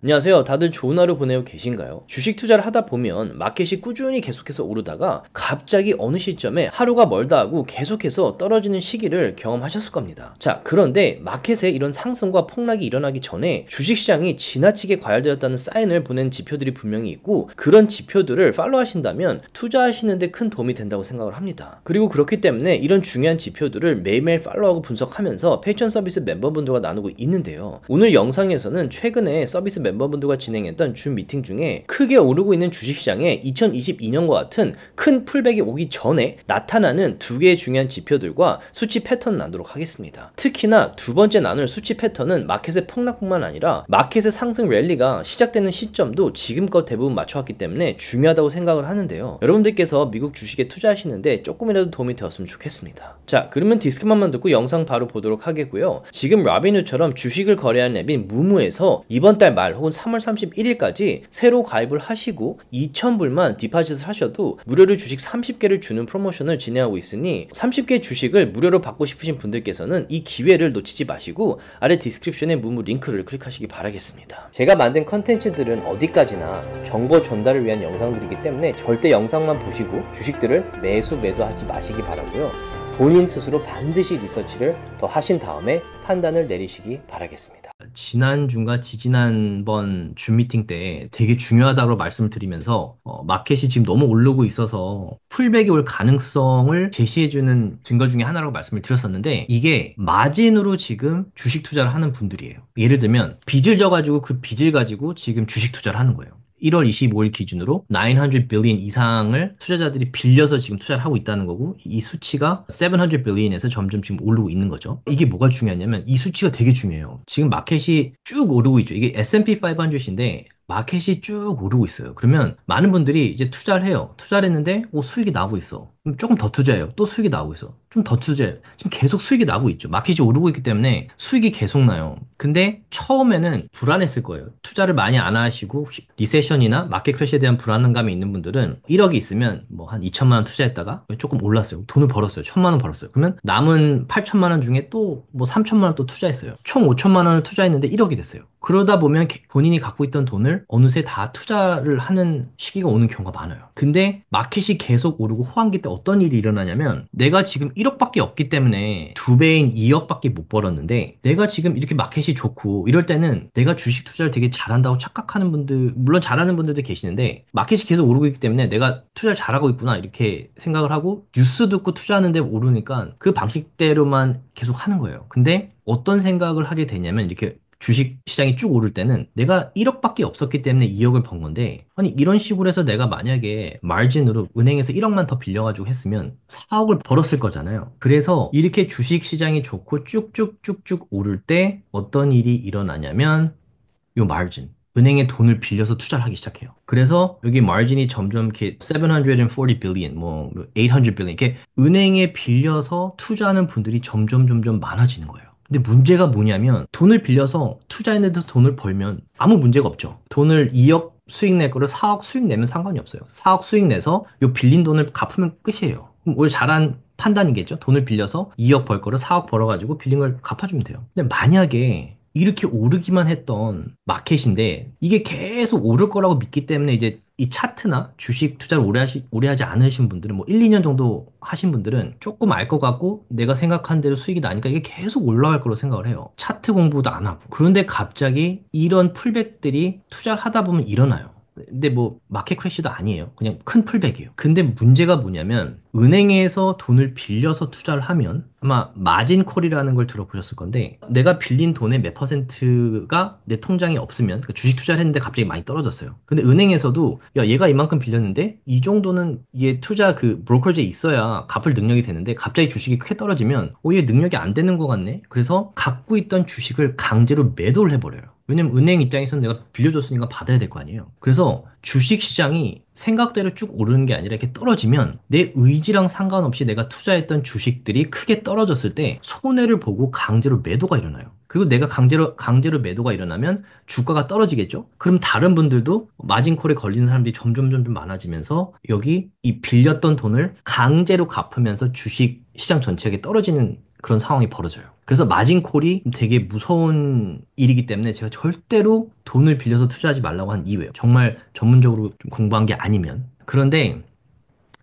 안녕하세요. 다들 좋은 하루 보내고 계신가요? 주식 투자를 하다 보면 마켓이 꾸준히 계속해서 오르다가 갑자기 어느 시점에 하루가 멀다 하고 계속해서 떨어지는 시기를 경험하셨을 겁니다. 자, 그런데 마켓에 이런 상승과 폭락이 일어나기 전에 주식시장이 지나치게 과열되었다는 사인을 보낸 지표들이 분명히 있고, 그런 지표들을 팔로우하신다면 투자하시는데 큰 도움이 된다고 생각을 합니다. 그리고 그렇기 때문에 이런 중요한 지표들을 매일매일 팔로우하고 분석하면서 패션 서비스 멤버분들과 나누고 있는데요. 오늘 영상에서는 최근에 서비스 멤버분들과 진행했던 줌 미팅 중에 크게 오르고 있는 주식시장에 2022년과 같은 큰 풀백이 오기 전에 나타나는 두 개의 중요한 지표들과 수치 패턴을 나누도록 하겠습니다. 특히나 두 번째 나눌 수치 패턴은 마켓의 폭락뿐만 아니라 마켓의 상승 랠리가 시작되는 시점도 지금껏 대부분 맞춰왔기 때문에 중요하다고 생각을 하는데요. 여러분들께서 미국 주식에 투자하시는데 조금이라도 도움이 되었으면 좋겠습니다. 자, 그러면 디스크만만 듣고 영상 바로 보도록 하겠고요. 지금 라비뉴처럼 주식을 거래하는 앱인 무무에서 이번 달 말 혹은 3월 31일까지 새로 가입을 하시고 2,000불만 디파짓을 하셔도 무료로 주식 30개를 주는 프로모션을 진행하고 있으니 30개 주식을 무료로 받고 싶으신 분들께서는 이 기회를 놓치지 마시고 아래 디스크립션에 무무 링크를 클릭하시기 바라겠습니다. 제가 만든 컨텐츠들은 어디까지나 정보 전달을 위한 영상들이기 때문에 절대 영상만 보시고 주식들을 매수 매도하지 마시기 바라고요. 본인 스스로 반드시 리서치를 더 하신 다음에 판단을 내리시기 바라겠습니다. 지난주인가 지지난번 줌 미팅 때 되게 중요하다고 말씀을 드리면서 마켓이 지금 너무 오르고 있어서 풀백이 올 가능성을 제시해주는 증거 중에 하나라고 말씀을 드렸었는데, 이게 마진으로 지금 주식 투자를 하는 분들이에요. 예를 들면 빚을 져가지고 그 빚을 가지고 지금 주식 투자를 하는 거예요. 1월 25일 기준으로 900 빌리언 이상을 투자자들이 빌려서 지금 투자를 하고 있다는 거고, 이 수치가 700 빌리언에서 점점 지금 오르고 있는 거죠. 이게 뭐가 중요하냐면 이 수치가 되게 중요해요. 지금 마켓이 쭉 오르고 있죠. 이게 S&P 500인데 마켓이 쭉 오르고 있어요. 그러면 많은 분들이 이제 투자를 해요. 투자를 했는데 수익이 나고 있어. 그럼 조금 더 투자해요. 또 수익이 나고 있어. 좀 더 투자해요. 지금 계속 수익이 나고 있죠. 마켓이 오르고 있기 때문에 수익이 계속 나요. 근데 처음에는 불안했을 거예요. 투자를 많이 안 하시고 리세션이나 마켓 크래시에 대한 불안감이 있는 분들은 1억이 있으면 뭐 한 2천만 원 투자했다가 조금 올랐어요. 돈을 벌었어요. 1천만 원 벌었어요. 그러면 남은 8천만 원 중에 또 뭐 3천만 원 또 투자했어요. 총 5천만 원을 투자했는데 1억이 됐어요. 그러다 보면 본인이 갖고 있던 돈을 어느새 다 투자를 하는 시기가 오는 경우가 많아요. 근데 마켓이 계속 오르고 호황기 때 어떤 일이 일어나냐면, 내가 지금 1억밖에 없기 때문에 2배인 2억밖에 못 벌었는데, 내가 지금 이렇게 마켓이 좋고 이럴 때는 내가 주식 투자를 되게 잘한다고 착각하는 분들, 물론 잘하는 분들도 계시는데 마켓이 계속 오르고 있기 때문에 내가 투자를 잘하고 있구나 이렇게 생각을 하고 뉴스 듣고 투자하는데 오르니까 그 방식대로만 계속 하는 거예요. 근데 어떤 생각을 하게 되냐면, 이렇게 주식 시장이 쭉 오를 때는 내가 1억밖에 없었기 때문에 2억을 번 건데, 아니 이런 식으로 해서 내가 만약에 마진으로 은행에서 1억만 더 빌려가지고 했으면 4억을 벌었을 거잖아요. 그래서 이렇게 주식 시장이 좋고 쭉쭉쭉쭉 오를 때 어떤 일이 일어나냐면, 요 마진, 은행에 돈을 빌려서 투자를 하기 시작해요. 그래서 여기 마진이 점점 이렇게 740 billion, 뭐 800 billion, 이렇게 은행에 빌려서 투자하는 분들이 점점 많아지는 거예요. 근데 문제가 뭐냐면, 돈을 빌려서 투자했는데 돈을 벌면 아무 문제가 없죠. 돈을 2억 수익 낼 거를 4억 수익 내면 상관이 없어요. 4억 수익 내서 요 빌린 돈을 갚으면 끝이에요. 그럼 오히려 잘한 판단이겠죠. 돈을 빌려서 2억 벌 거를 4억 벌어가지고 빌린 걸 갚아주면 돼요. 근데 만약에 이렇게 오르기만 했던 마켓인데 이게 계속 오를 거라고 믿기 때문에, 이제 이 차트나 주식 투자를 오래 하지 않으신 분들은, 뭐 1, 2년 정도 하신 분들은 조금 알 것 같고 내가 생각한 대로 수익이 나니까 이게 계속 올라갈 거로 생각을 해요. 차트 공부도 안 하고. 그런데 갑자기 이런 풀백들이 투자를 하다 보면 일어나요. 근데 뭐 마켓 크래시도 아니에요. 그냥 큰 풀백이에요. 근데 문제가 뭐냐면, 은행에서 돈을 빌려서 투자를 하면 아마 마진 콜이라는 걸 들어보셨을 건데, 내가 빌린 돈의 몇 퍼센트가 내 통장에 없으면, 그러니까 주식 투자를 했는데 갑자기 많이 떨어졌어요. 근데 은행에서도 야, 얘가 이만큼 빌렸는데 이 정도는 얘 투자 그 브로커즈에 있어야 갚을 능력이 되는데 갑자기 주식이 크게 떨어지면 얘 능력이 안 되는 것 같네. 그래서 갖고 있던 주식을 강제로 매도를 해버려요. 왜냐면 은행 입장에서는 내가 빌려줬으니까 받아야 될 거 아니에요. 그래서 주식 시장이 생각대로 쭉 오르는 게 아니라 이렇게 떨어지면 내 의지랑 상관없이 내가 투자했던 주식들이 크게 떨어졌을 때 손해를 보고 강제로 매도가 일어나요. 그리고 내가 강제로 매도가 일어나면 주가가 떨어지겠죠? 그럼 다른 분들도 마진콜에 걸리는 사람들이 점점 많아지면서 여기 이 빌렸던 돈을 강제로 갚으면서 주식 시장 전체가 떨어지는 그런 상황이 벌어져요. 그래서 마진콜이 되게 무서운 일이기 때문에 제가 절대로 돈을 빌려서 투자하지 말라고 한 이유예요. 정말 전문적으로 좀 공부한 게 아니면. 그런데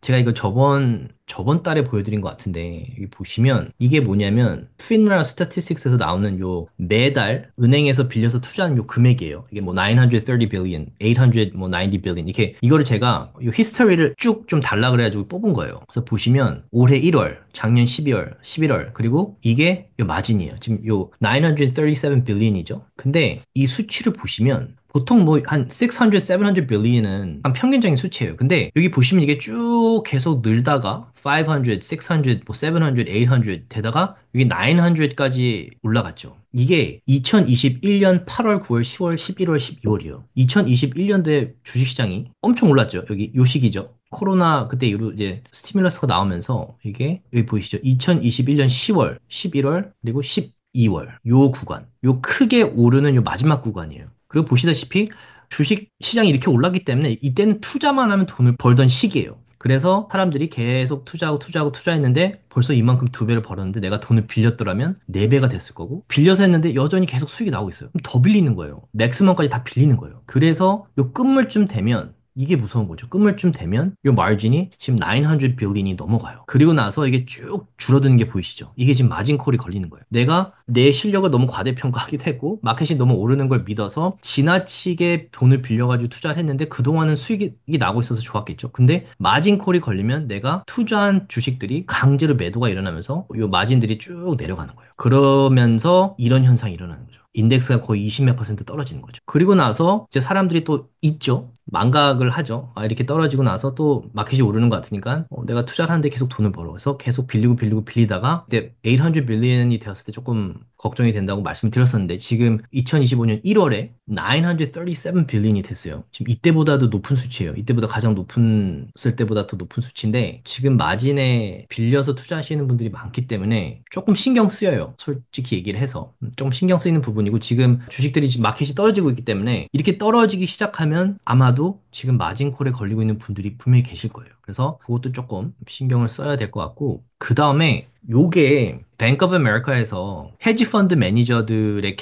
제가 이거 저번 달에 보여드린 것 같은데, 여기 보시면, 이게 뭐냐면, FINRA Statistics에서 나오는 요 매달 은행에서 빌려서 투자하는 요 금액이에요. 이게 뭐 930 billion, 800 뭐 90 billion, 이렇게, 이거를 제가 요 히스토리를 쭉 좀 달라 그래가지고 뽑은 거예요. 그래서 보시면, 올해 1월, 작년 12월, 11월, 그리고 이게 요 마진이에요. 지금 요 937 billion이죠. 근데 이 수치를 보시면, 보통 뭐 한 600, 700 billion은 한 평균적인 수치예요. 근데 여기 보시면 이게 쭉 계속 늘다가 500, 600, 뭐 700, 800 되다가 여기 900까지 올라갔죠. 이게 2021년 8월, 9월, 10월, 11월, 12월이요. 2021년도에 주식시장이 엄청 올랐죠. 여기 요 시기죠. 코로나 그때 이후로 이제 스티뮬러스가 나오면서 이게 여기 보이시죠? 2021년 10월, 11월, 그리고 12월 요 구간, 요 크게 오르는 요 마지막 구간이에요. 그리고 보시다시피 주식 시장이 이렇게 올랐기 때문에 이때는 투자만 하면 돈을 벌던 시기예요. 그래서 사람들이 계속 투자하고 투자하고 투자했는데 벌써 이만큼 두 배를 벌었는데 내가 돈을 빌렸더라면 네 배가 됐을 거고 빌려서 했는데 여전히 계속 수익이 나오고 있어요. 그럼 더 빌리는 거예요. 맥스멈까지 다 빌리는 거예요. 그래서 요 끝물쯤 되면 이게 무서운 거죠. 끝물쯤 되면 이 마진이 지금 900 빌리언이 넘어가요. 그리고 나서 이게 쭉 줄어드는 게 보이시죠? 이게 지금 마진콜이 걸리는 거예요. 내가 내 실력을 너무 과대평가하기도 했고 마켓이 너무 오르는 걸 믿어서 지나치게 돈을 빌려가지고 투자를 했는데 그동안은 수익이 나고 있어서 좋았겠죠. 근데 마진콜이 걸리면 내가 투자한 주식들이 강제로 매도가 일어나면서 이 마진들이 쭉 내려가는 거예요. 그러면서 이런 현상이 일어나는 거죠. 인덱스가 거의 20몇 퍼센트 떨어지는 거죠. 그리고 나서 이제 사람들이 또 있죠. 망각을 하죠. 아, 이렇게 떨어지고 나서 또 마켓이 오르는 것 같으니까 내가 투자를 하는데 계속 돈을 벌어. 그래서 계속 빌리고 빌리고 빌리다가 이때 800 빌리언이 되었을 때 조금 걱정이 된다고 말씀드렸었는데 지금 2025년 1월에 937 빌리언이 됐어요. 지금 이때보다도 높은 수치예요. 이때보다 가장 높은 쓸 때보다 더 높은 수치인데 지금 마진에 빌려서 투자하시는 분들이 많기 때문에 조금 신경 쓰여요. 솔직히 얘기를 해서 조금 신경 쓰이는 부분이고 지금 주식들이 지금 마켓이 떨어지고 있기 때문에 이렇게 떨어지기 시작하면 아마도 지금 마진콜에 걸리고 있는 분들이 분명히 계실 거예요. 그래서 그것도 조금 신경을 써야 될 것 같고 그 다음에 요게 뱅크 오브 아메리카에서 헤지 펀드 매니저들의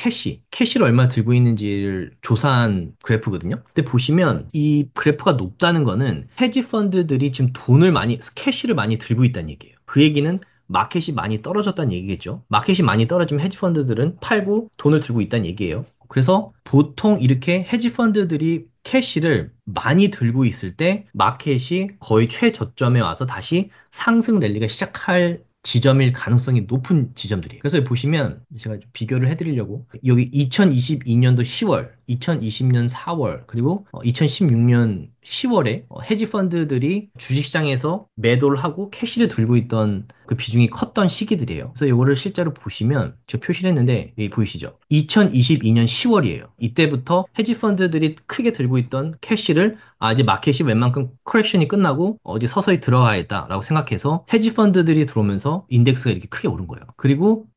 캐시를 얼마 들고 있는지를 조사한 그래프거든요. 근데 보시면 이 그래프가 높다는 거는 헤지 펀드들이 지금 캐시를 많이 들고 있다는 얘기예요. 그 얘기는 마켓이 많이 떨어졌다는 얘기겠죠. 마켓이 많이 떨어지면 헤지 펀드들은 팔고 돈을 들고 있다는 얘기예요. 그래서 보통 이렇게 헤지 펀드들이 캐시를 많이 들고 있을 때 마켓이 거의 최저점에 와서 다시 상승 랠리가 시작할 지점일 가능성이 높은 지점들이에요. 그래서 보시면 제가 좀 비교를 해드리려고 여기 2022년도 10월, 2020년 4월, 그리고 2016년 10월에 헤지 펀드들이 주식시장에서 매도를 하고 캐시를 들고 있던 그 비중이 컸던 시기들이에요. 그래서 이거를 실제로 보시면 제가 표시를 했는데 여기 보이시죠? 2022년 10월이에요. 이때부터 헤지 펀드들이 크게 들고 있던 캐시를 이제 마켓이 웬만큼 커렉션이 끝나고 어디 서서히 들어가야겠다라고 생각해서 헤지 펀드들이 들어오면서 인덱스가 이렇게 크게 오른 거예요. 그리고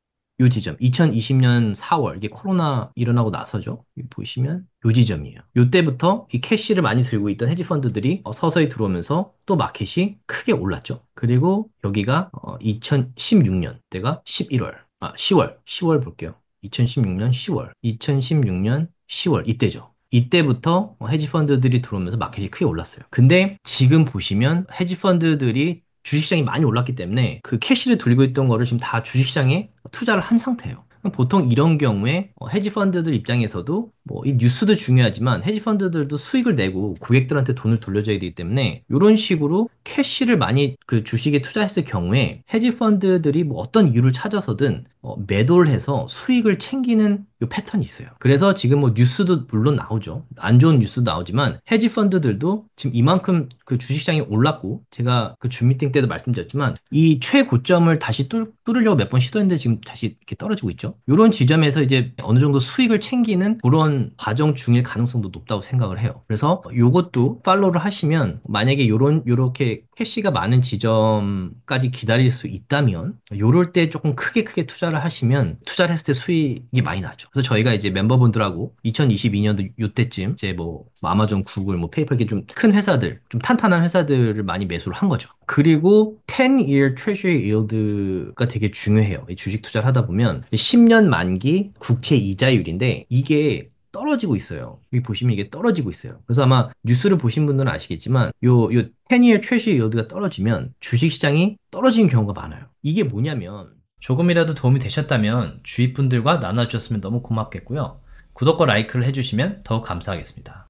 요 지점 2020년 4월 이게 코로나 일어나고 나서죠. 여기 보시면 요 지점이에요. 요때부터 이 캐시를 많이 들고 있던 헤지 펀드들이 서서히 들어오면서 또 마켓이 크게 올랐죠. 그리고 여기가 2016년 때가 10월 볼게요. 2016년 10월 2016년 10월 이때죠. 이때부터 헤지 펀드들이 들어오면서 마켓이 크게 올랐어요. 근데 지금 보시면 헤지 펀드들이 주식시장이 많이 올랐기 때문에 그 캐시를 들고 있던 거를 지금 다 주식시장에 투자를 한 상태예요. 보통 이런 경우에 헤지 펀드들 입장에서도 뭐 이 뉴스도 중요하지만 헤지 펀드들도 수익을 내고 고객들한테 돈을 돌려줘야 되기 때문에 이런 식으로 캐시를 많이 그 주식에 투자했을 경우에 헤지 펀드들이 뭐 어떤 이유를 찾아서든 매도를 해서 수익을 챙기는 요 패턴이 있어요. 그래서 지금 뭐 뉴스도 물론 나오죠. 안 좋은 뉴스도 나오지만 헤지 펀드들도 지금 이만큼 그 주식시장이 올랐고 제가 그 줌 미팅 때도 말씀드렸지만 이 최고점을 다시 뚫으려고 몇 번 시도했는데 지금 다시 이렇게 떨어지고 있죠. 이런 지점에서 이제 어느 정도 수익을 챙기는 그런 하는 과정 중일 가능성도 높다고 생각을 해요. 그래서 요것도 팔로우를 하시면 만약에 요렇게 캐시가 많은 지점까지 기다릴 수 있다면 요럴 때 조금 크게 투자를 하시면 투자를 했을 때 수익이 많이 나죠. 그래서 저희가 이제 멤버분들하고 2022년도 요때쯤 이제 뭐 아마존, 구글, 뭐 페이팔 이렇게 좀 큰 회사들, 좀 탄탄한 회사들을 많이 매수를 한 거죠. 그리고 10-year treasury yield가 되게 중요해요. 이 주식 투자를 하다 보면 10년 만기 국채 이자율인데 이게 떨어지고 있어요. 여기 보시면 이게 떨어지고 있어요. 그래서 아마 뉴스를 보신 분들은 아시겠지만 요 10-year treasury yield가 떨어지면 주식 시장이 떨어지는 경우가 많아요. 이게 뭐냐면 조금이라도 도움이 되셨다면 주위 분들과 나눠주셨으면 너무 고맙겠고요. 구독과 라이크를 해주시면 더욱 감사하겠습니다.